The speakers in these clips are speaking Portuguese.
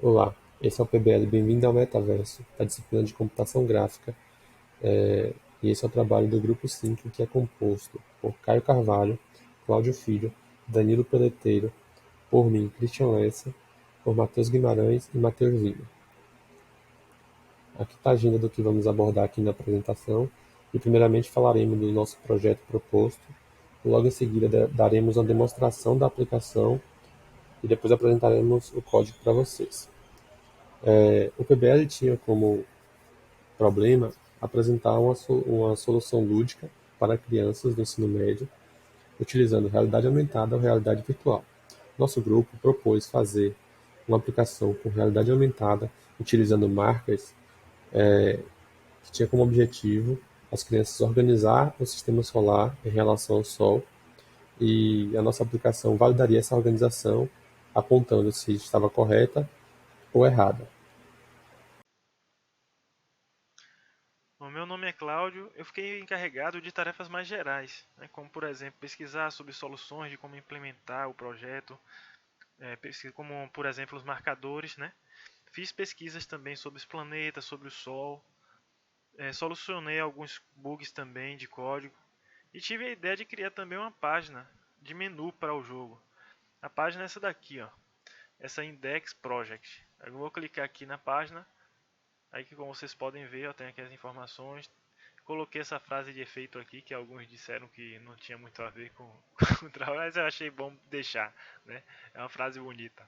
Olá, esse é o PBL, bem-vindo ao Metaverso, da disciplina de Computação Gráfica, e esse é o trabalho do Grupo 5, que é composto por Caio Carvalho, Cláudio Filho, Danilo Peleteiro, por mim, Christian Lessa, por Matheus Guimarães e Matheus Lima. Aqui está a agenda do que vamos abordar aqui na apresentação, e primeiramente falaremos do nosso projeto proposto, logo em seguida daremos uma demonstração da aplicação e depois apresentaremos o código para vocês. O PBL tinha como problema apresentar uma solução lúdica para crianças do ensino médio, utilizando realidade aumentada ou realidade virtual. Nosso grupo propôs fazer uma aplicação com realidade aumentada, utilizando marcas que tinha como objetivo as crianças organizar o sistema solar em relação ao Sol, e a nossa aplicação validaria essa organização, apontando se estava correta ou errada. O meu nome é Cláudio, eu fiquei encarregado de tarefas mais gerais, né, como por exemplo pesquisar sobre soluções de como implementar o projeto, como por exemplo os marcadores, né? Fiz pesquisas também sobre os planetas, sobre o Sol, solucionei alguns bugs também de código e tive a ideia de criar também uma página de menu para o jogo. A página é essa daqui, ó, essa Index Project. Eu vou clicar aqui na página, aí que como vocês podem ver, eu tenho aqui as informações. Coloquei essa frase de efeito aqui, que alguns disseram que não tinha muito a ver com, com o trabalho, mas eu achei bom deixar, né? É uma frase bonita.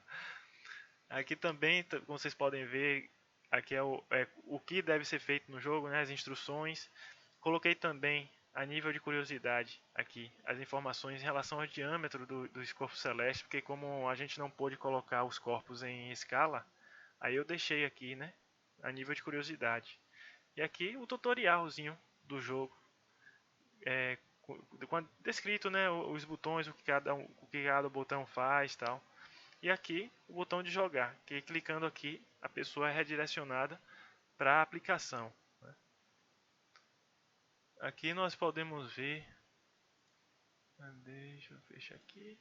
Aqui também, como vocês podem ver, aqui é o que deve ser feito no jogo, né? As instruções. Coloquei também, a nível de curiosidade, aqui, as informações em relação ao diâmetro dos corpos celestes, porque como a gente não pôde colocar os corpos em escala, aí eu deixei aqui, né? A nível de curiosidade. E aqui o tutorialzinho do jogo, é, descrito, né, os botões, o que cada botão faz, tal. E aqui o botão de jogar, que clicando aqui a pessoa é redirecionada para a aplicação. Aqui nós podemos ver, deixa eu fechar aqui,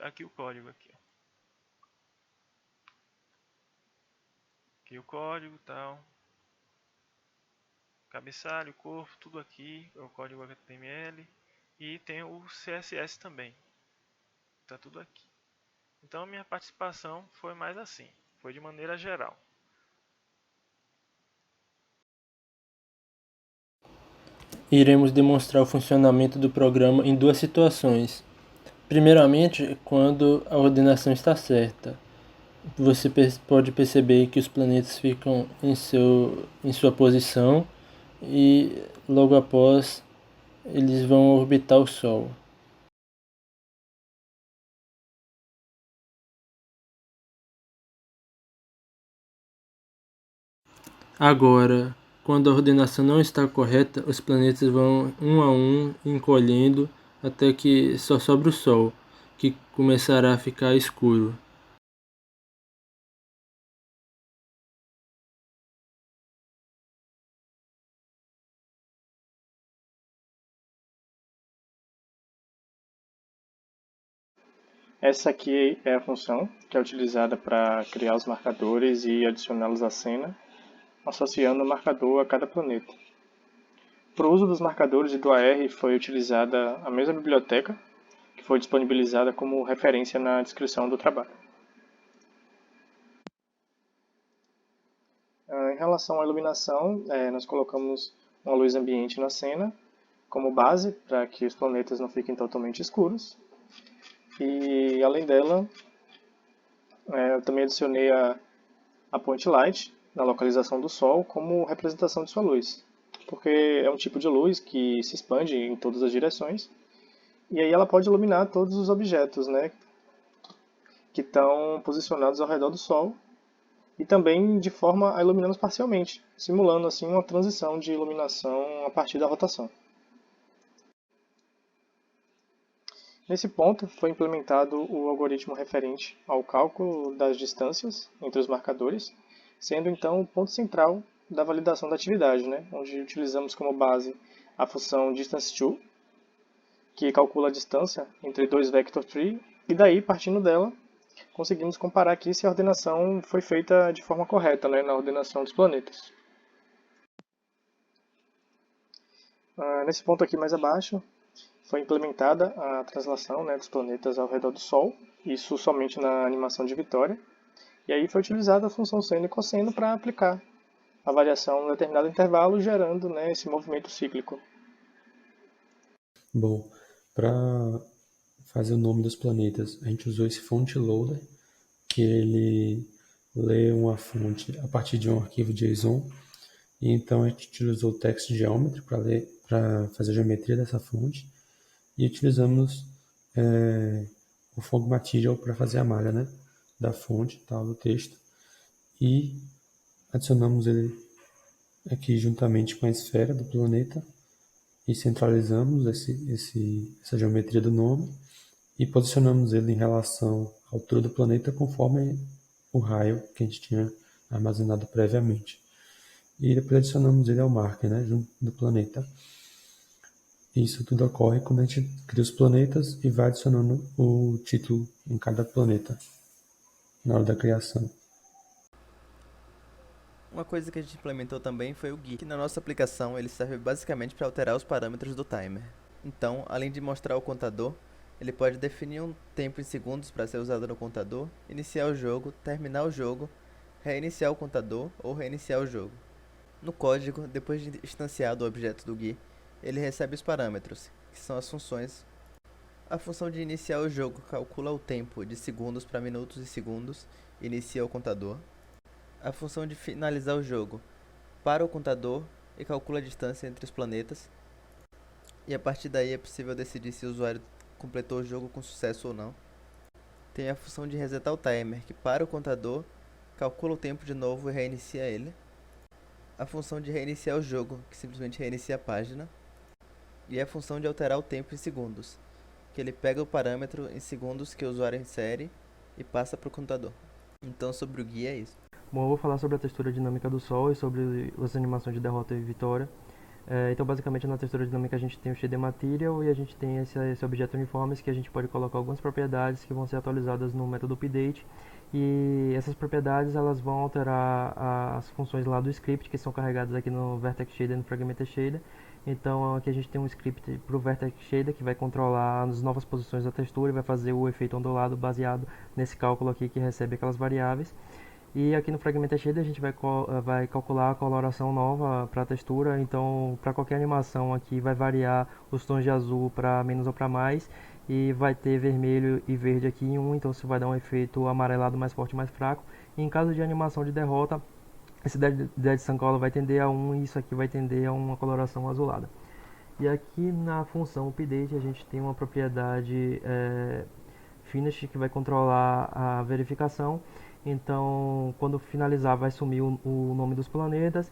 aqui o código aqui, ó. Aqui o código, tal, cabeçalho, corpo, tudo aqui, é o código HTML e tem o CSS também. Tá tudo aqui. Então minha participação foi mais assim, foi de maneira geral. Iremos demonstrar o funcionamento do programa em duas situações. Primeiramente, quando a ordenação está certa. Você pode perceber que os planetas ficam em sua posição e logo após eles vão orbitar o Sol. Agora, quando a ordenação não está correta, os planetas vão um a um encolhendo até que só sobra o Sol, que começará a ficar escuro. Essa aqui é a função que é utilizada para criar os marcadores e adicioná-los à cena, associando o marcador a cada planeta. Para o uso dos marcadores e do AR foi utilizada a mesma biblioteca, que foi disponibilizada como referência na descrição do trabalho. Em relação à iluminação, nós colocamos uma luz ambiente na cena como base para que os planetas não fiquem totalmente escuros. E além dela, eu também adicionei a point light na localização do Sol como representação de sua luz, porque é um tipo de luz que se expande em todas as direções e aí ela pode iluminar todos os objetos, né, que estão posicionados ao redor do Sol e também de forma a iluminá-los parcialmente, simulando assim uma transição de iluminação a partir da rotação. Nesse ponto, foi implementado o algoritmo referente ao cálculo das distâncias entre os marcadores, sendo então o ponto central da validação da atividade, né? Onde utilizamos como base a função distance2, que calcula a distância entre dois vector tree, e daí, partindo dela, conseguimos comparar aqui se a ordenação foi feita de forma correta, né, na ordenação dos planetas. Nesse ponto aqui mais abaixo, foi implementada a translação, né, dos planetas ao redor do Sol, isso somente na animação de Vitória, e aí foi utilizada a função seno e cosseno para aplicar a variação em um determinado intervalo, gerando, né, esse movimento cíclico. Bom, para fazer o nome dos planetas, a gente usou esse font loader, que ele lê uma fonte a partir de um arquivo JSON, e então a gente utilizou o text geometry para fazer a geometria dessa fonte, e utilizamos o fog material para fazer a malha, né, da fonte, tal, do texto, e adicionamos ele aqui juntamente com a esfera do planeta e centralizamos essa geometria do nome e posicionamos ele em relação à altura do planeta conforme o raio que a gente tinha armazenado previamente. E depois adicionamos ele ao marker, né, junto do planeta. Isso tudo ocorre quando a gente cria os planetas e vai adicionando o título em cada planeta na hora da criação. Uma coisa que a gente implementou também foi o GUI, que na nossa aplicação ele serve basicamente para alterar os parâmetros do timer. Então, além de mostrar o contador, ele pode definir um tempo em segundos para ser usado no contador, iniciar o jogo, terminar o jogo, reiniciar o contador ou reiniciar o jogo. No código, depois de instanciado o objeto do GUI, ele recebe os parâmetros, que são as funções. A função de iniciar o jogo calcula o tempo de segundos para minutos e segundos e inicia o contador. A função de finalizar o jogo para o contador e calcula a distância entre os planetas. E a partir daí é possível decidir se o usuário completou o jogo com sucesso ou não. Tem a função de resetar o timer, que para o contador, calcula o tempo de novo e reinicia ele. A função de reiniciar o jogo, que simplesmente reinicia a página. E a função de alterar o tempo em segundos, que ele pega o parâmetro em segundos que o usuário insere e passa para o contador. Então, sobre o GUI é isso. Bom, eu vou falar sobre a textura dinâmica do Sol e sobre as animações de derrota e vitória. Então, basicamente, na textura dinâmica a gente tem o Shader Material e a gente tem esse objeto uniformes que a gente pode colocar algumas propriedades que vão ser atualizadas no método update. E essas propriedades elas vão alterar as funções lá do script que são carregadas aqui no Vertex Shader e no Fragmented Shader. Então aqui a gente tem um script para o Vertex Shader que vai controlar as novas posições da textura e vai fazer o efeito ondulado baseado nesse cálculo aqui que recebe aquelas variáveis. E aqui no Fragmented Shader a gente vai calcular a coloração nova para a textura, então para qualquer animação aqui vai variar os tons de azul para menos ou para mais, e vai ter vermelho e verde aqui em 1, então isso vai dar um efeito amarelado mais forte e mais fraco. E em caso de animação de derrota, esse Dead Sun Color vai tender a 1 e isso aqui vai tender a uma coloração azulada. E aqui na função update a gente tem uma propriedade finish que vai controlar a verificação. Então, quando finalizar, vai sumir o nome dos planetas,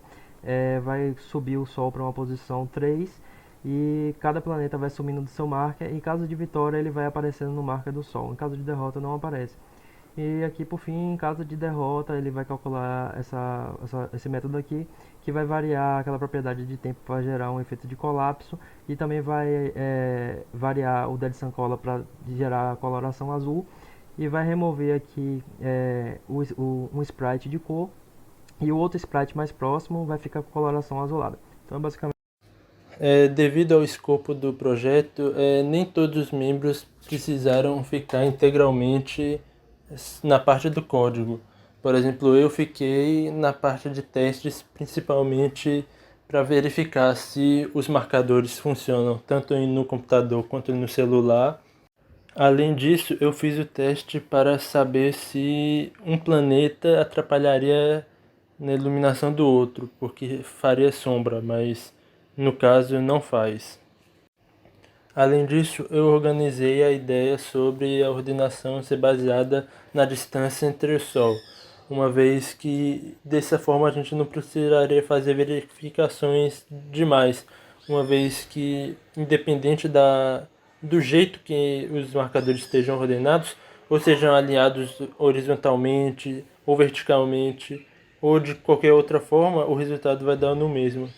vai subir o Sol para uma posição 3 e cada planeta vai sumindo do seu marker. Em caso de vitória, ele vai aparecendo no marker do Sol. Em caso de derrota, não aparece. E aqui, por fim, em caso de derrota, ele vai calcular esse método aqui, que vai variar aquela propriedade de tempo para gerar um efeito de colapso, e também vai variar o Dead Sun Color para gerar a coloração azul, e vai remover aqui um sprite de cor, e o outro sprite mais próximo vai ficar com coloração azulada. Então, basicamente... Devido ao escopo do projeto, nem todos os membros precisaram ficar integralmente na parte do código. Por exemplo, eu fiquei na parte de testes, principalmente para verificar se os marcadores funcionam tanto no computador quanto no celular. Além disso, eu fiz o teste para saber se um planeta atrapalharia na iluminação do outro, porque faria sombra, mas no caso não faz. Além disso, eu organizei a ideia sobre a ordenação ser baseada na distância entre o Sol, uma vez que dessa forma a gente não precisaria fazer verificações demais, uma vez que independente do jeito que os marcadores estejam ordenados, ou sejam alinhados horizontalmente ou verticalmente, ou de qualquer outra forma, o resultado vai dar no mesmo.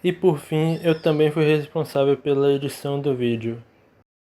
E por fim, eu também fui responsável pela edição do vídeo.